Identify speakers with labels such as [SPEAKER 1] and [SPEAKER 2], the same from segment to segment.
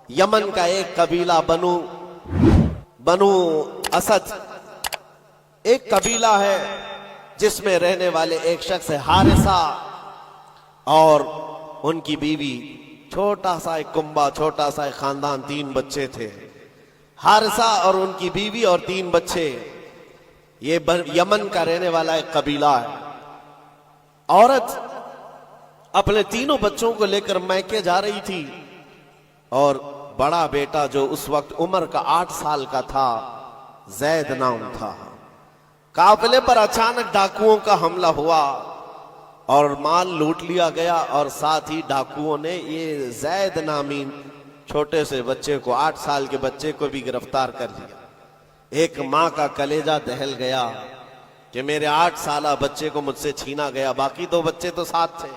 [SPEAKER 1] یمن کا ایک قبیلہ بنو اسد ایک قبیلہ ہے جس میں رہنے والے ایک شخص ہے حارثہ اور ان کی بیوی. چھوٹا سا ایک کنبہ، چھوٹا سا ایک خاندان، 3 بچے تھے. حارثہ اور ان کی بیوی اور 3 بچے. یہ یمن کا رہنے والا ایک قبیلہ ہے. عورت اپنے 3 بچوں کو لے کر میکے جا رہی تھی اور بڑا بیٹا جو اس وقت عمر کا 8 سال کا تھا، زید نام تھا. قافلے پر اچانک ڈاکوؤں کا حملہ ہوا اور مال لوٹ لیا گیا، اور ساتھ ہی ڈاکوؤں نے یہ زید نامی چھوٹے سے بچے کو، 8 سال کے بچے کو بھی گرفتار کر لیا. ایک ماں کا کلیجہ دہل گیا کہ میرے 8 سالہ بچے کو مجھ سے چھینا گیا. باقی 2 بچے تو ساتھ تھے.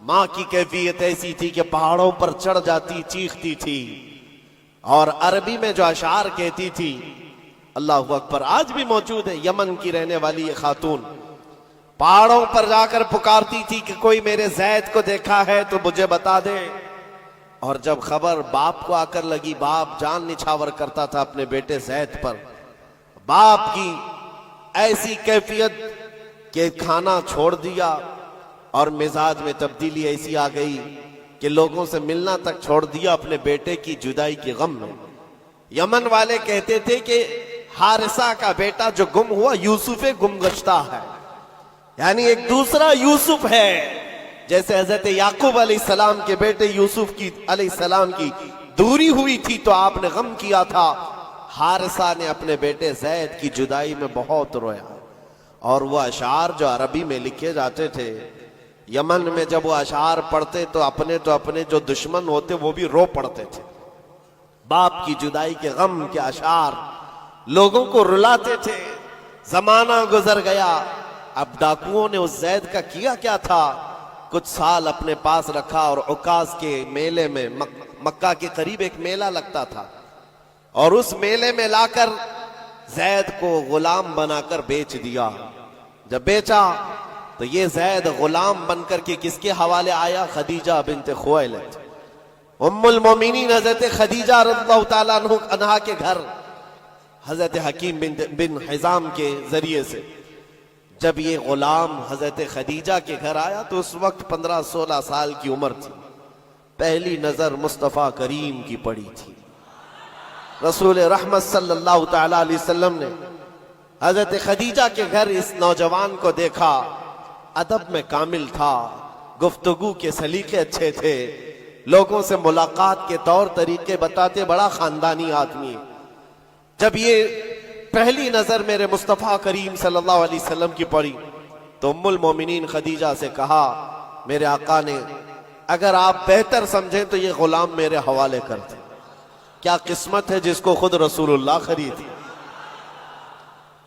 [SPEAKER 1] ماں کی کیفیت ایسی تھی کہ پہاڑوں پر چڑھ جاتی، چیختی تھی اور عربی میں جو اشعار کہتی تھی، اللہ اکبر، آج بھی موجود ہے. یمن کی رہنے والی یہ خاتون پہاڑوں پر جا کر پکارتی تھی کہ کوئی میرے زید کو دیکھا ہے تو مجھے بتا دے. اور جب خبر باپ کو آ کر لگی، باپ جان نچھاور کرتا تھا اپنے بیٹے زید پر. باپ کی ایسی کیفیت کہ کھانا چھوڑ دیا اور مزاج میں تبدیلی ایسی آ گئی کہ لوگوں سے ملنا تک چھوڑ دیا اپنے بیٹے کی جدائی کے غم میں. یمن والے کہتے تھے کہ حارثہ کا بیٹا جو گم ہوا یوسف گم گشتہ ہے، یعنی ایک دوسرا یوسف ہے. جیسے حضرت یعقوب علیہ السلام کے بیٹے یوسف کی علیہ السلام کی دوری ہوئی تھی تو آپ نے غم کیا تھا، حارثہ نے اپنے بیٹے زید کی جدائی میں بہت رویا. اور وہ اشعار جو عربی میں لکھے جاتے تھے، یمن میں جب وہ اشعار پڑھتے تو اپنے جو دشمن ہوتے وہ بھی رو پڑتے تھے. باپ کی جدائی کے غم کے اشعار لوگوں کو رلاتے تھے. زمانہ گزر گیا. اب ڈاکوؤں نے اس زید کا کیا کیا تھا، کچھ سال اپنے پاس رکھا اور عکاظ کے میلے میں، مکہ کے قریب ایک میلہ لگتا تھا، اور اس میلے میں لا کر زید کو غلام بنا کر بیچ دیا. جب بیچا تو یہ زید غلام بن کر کے کس کے حوالے آیا؟ خدیجہ بنت خویلد، ام المومنین حضرت خدیجہ رضی اللہ تعالیٰ عنہا کے گھر، حضرت حکیم بن حزام کے ذریعے سے. جب یہ غلام حضرت خدیجہ کے گھر آیا تو اس وقت 15-16 سال کی عمر تھی. پہلی نظر مصطفیٰ کریم کی پڑی تھی. رسول رحمت صلی اللہ تعالیٰ علیہ وسلم نے حضرت خدیجہ کے گھر اس نوجوان کو دیکھا. ادب میں کامل تھا، گفتگو کے سلیقے اچھے تھے، لوگوں سے ملاقات کے طور طریقے بتاتے، بڑا خاندانی آدمی. جب یہ پہلی نظر میرے مصطفیٰ کریم صلی اللہ علیہ وسلم کی پڑی تو ام المومنین خدیجہ سے کہا، میرے آقا نے اگر آپ بہتر سمجھیں تو یہ غلام میرے حوالے کر دیں. کیا قسمت ہے جس کو خود رسول اللہ خرید.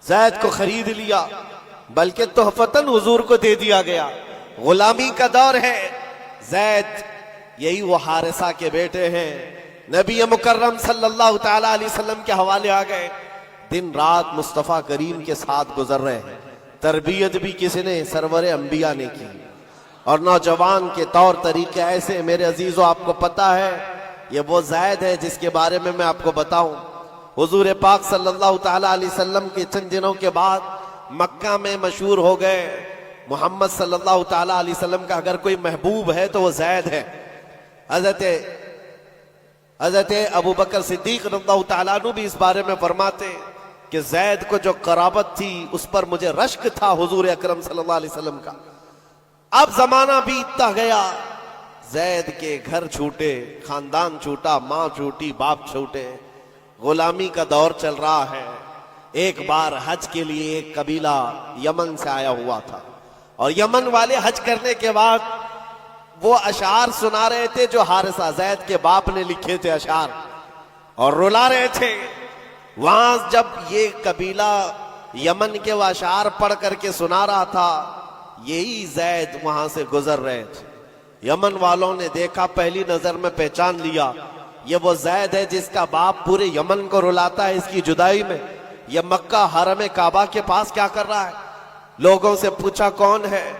[SPEAKER 1] زید کو خرید لیا، بلکہ تحفتاً حضور کو دے دیا گیا. غلامی کا دور ہے. زید یہی وہ حارثہ کے بیٹے ہیں. نبی مکرم صلی اللہ تعالیٰ علیہ وسلم کے حوالے آ گئے. دن رات مصطفیٰ کریم کے ساتھ گزر رہے ہیں. تربیت بھی کسی نے؟ سرور انبیاء نے کی. اور نوجوان کے طور طریقے ایسے. میرے عزیزو، آپ کو پتا ہے یہ وہ زید ہے جس کے بارے میں آپ کو بتاؤں. حضور پاک صلی اللہ تعالیٰ علیہ وسلم کے چند دنوں کے بعد مکہ میں مشہور ہو گئے. محمد صلی اللہ تعالیٰ علیہ وسلم کا اگر کوئی محبوب ہے تو وہ زید ہے. حضرت ابو بکر صدیق رضی اللہ تعالیٰ عنہ بھی اس بارے میں فرماتے کہ زید کو جو قرابت تھی اس پر مجھے رشک تھا حضور اکرم صلی اللہ علیہ وسلم کا. اب زمانہ بیتتا گیا، زید کے گھر چھوٹے، خاندان چھوٹا، ماں چھوٹی، باپ چھوٹے. غلامی کا دور چل رہا ہے. ایک بار حج کے لیے ایک قبیلہ یمن سے آیا ہوا تھا، اور یمن والے حج کرنے کے بعد وہ اشعار سنا رہے تھے جو حارثہ زید کے باپ نے لکھے تھے اشعار، اور رلا رہے تھے. وہاں جب یہ قبیلہ یمن کے وہ اشعار پڑھ کر کے سنا رہا تھا، یہی زید وہاں سے گزر رہے تھے. یمن والوں نے دیکھا، پہلی نظر میں پہچان لیا، یہ وہ زید ہے جس کا باپ پورے یمن کو رلاتا ہے اس کی جدائی میں. یہ مکہ حرم کعبہ کے پاس کیا کر رہا ہے؟ لوگوں سے پوچھا کون ہے.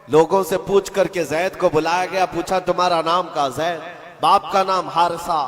[SPEAKER 1] لوگوں سے پوچھ کر کے زید کو بلایا گیا. پوچھا تمہارا نام کا؟ زید. باپ کا نام حارثہ.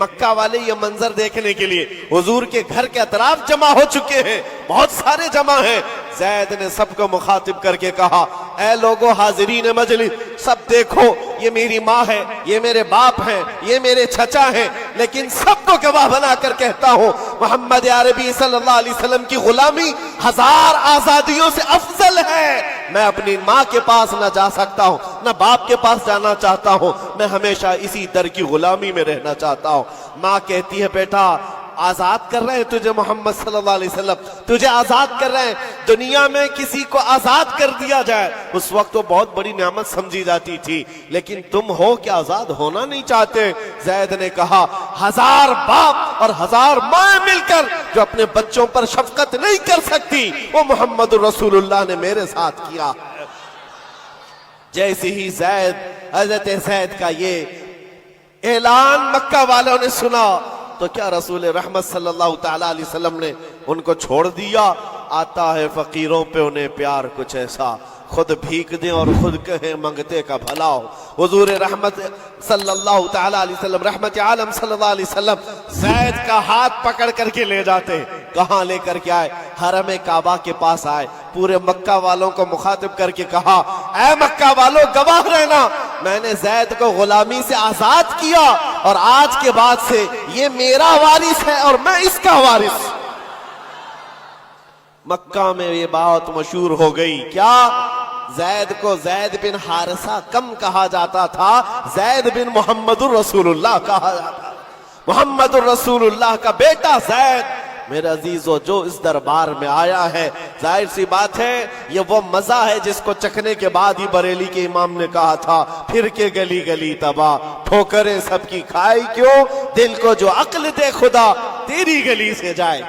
[SPEAKER 1] مکہ والے یہ منظر دیکھنے کے لیے حضور کے گھر کے اطراف جمع ہو چکے ہیں، بہت سارے جمع ہیں۔ زید نے سب کو مخاطب کر کے کہا اے لوگو حاضرین مجلس، سب دیکھو یہ میری ماں ہے، یہ میرے باپ ہیں، یہ میرے چچا ہیں، لیکن سب کو گواہ بنا کر کہتا ہوں محمد عربی صلی اللہ علیہ وسلم کی غلامی 1000 آزادیوں سے افضل ہے۔ میں اپنی ماں کے پاس نہ جا سکتا ہوں، نہ باپ کے پاس جانا چاہتا ہوں، میں ہمیشہ اسی در کی غلامی میں رہنا چاہتا ہوں۔ ماں کہتی ہے بیٹا آزاد کر رہے ہیں تجھے محمد صلی اللہ علیہ وسلم، تجھے آزاد کر رہے ہیں۔ دنیا میں کسی کو آزاد کر دیا جائے اس وقت تو بہت بڑی نعمت سمجھی جاتی تھی، لیکن تم ہو کہ آزاد ہونا نہیں چاہتے۔ زید نے کہا 1000 باپ اور 1000 ماں مل کر جو اپنے بچوں پر شفقت نہیں کر سکتی وہ محمد رسول اللہ نے میرے ساتھ کیا۔ جیسے ہی حضرت زید کا یہ اعلان مکہ والوں نے سنا تو کیا رسول رحمت صلی اللہ تعالی علیہ وسلم نے ان کو چھوڑ دیا؟ آتا ہے فقیروں پہ انہیں پیار کچھ ایسا، خود بھیک دیں اور خود کہیں منگتے کا بھلا ہو۔ حضور رحمت صلی اللہ تعالی علیہ وسلم، رحمت عالم صلی اللہ علیہ وسلم زید کا ہاتھ پکڑ کر کے لے جاتے۔ کہاں لے کر کے آئے؟ حرم کعبہ کے پاس آئے، پورے مکہ والوں کو مخاطب کر کے کہا اے مکہ والوں گواہ رہنا، میں نے زید کو غلامی سے آزاد کیا اور آج کے بعد سے یہ میرا وارث ہے اور میں اس کا وارث۔ مکہ میں یہ بات مشہور ہو گئی، کیا زید کو زید بن حارثہ کم کہا جاتا تھا، زید بن محمد الرسول اللہ کہا جاتا تھا۔ محمد الرسول اللہ کا بیٹا زید میرے عزیزو جو اس دربار میں آیا ہے، ظاہر سی بات ہے یہ وہ مزہ ہے جس کو چکھنے کے بعد ہی بریلی کے امام نے کہا تھا پھر کے گلی گلی تباہ، ٹھوکریں سب کی کھائی کیوں، دل کو جو عقل دے خدا تیری گلی سے جائے۔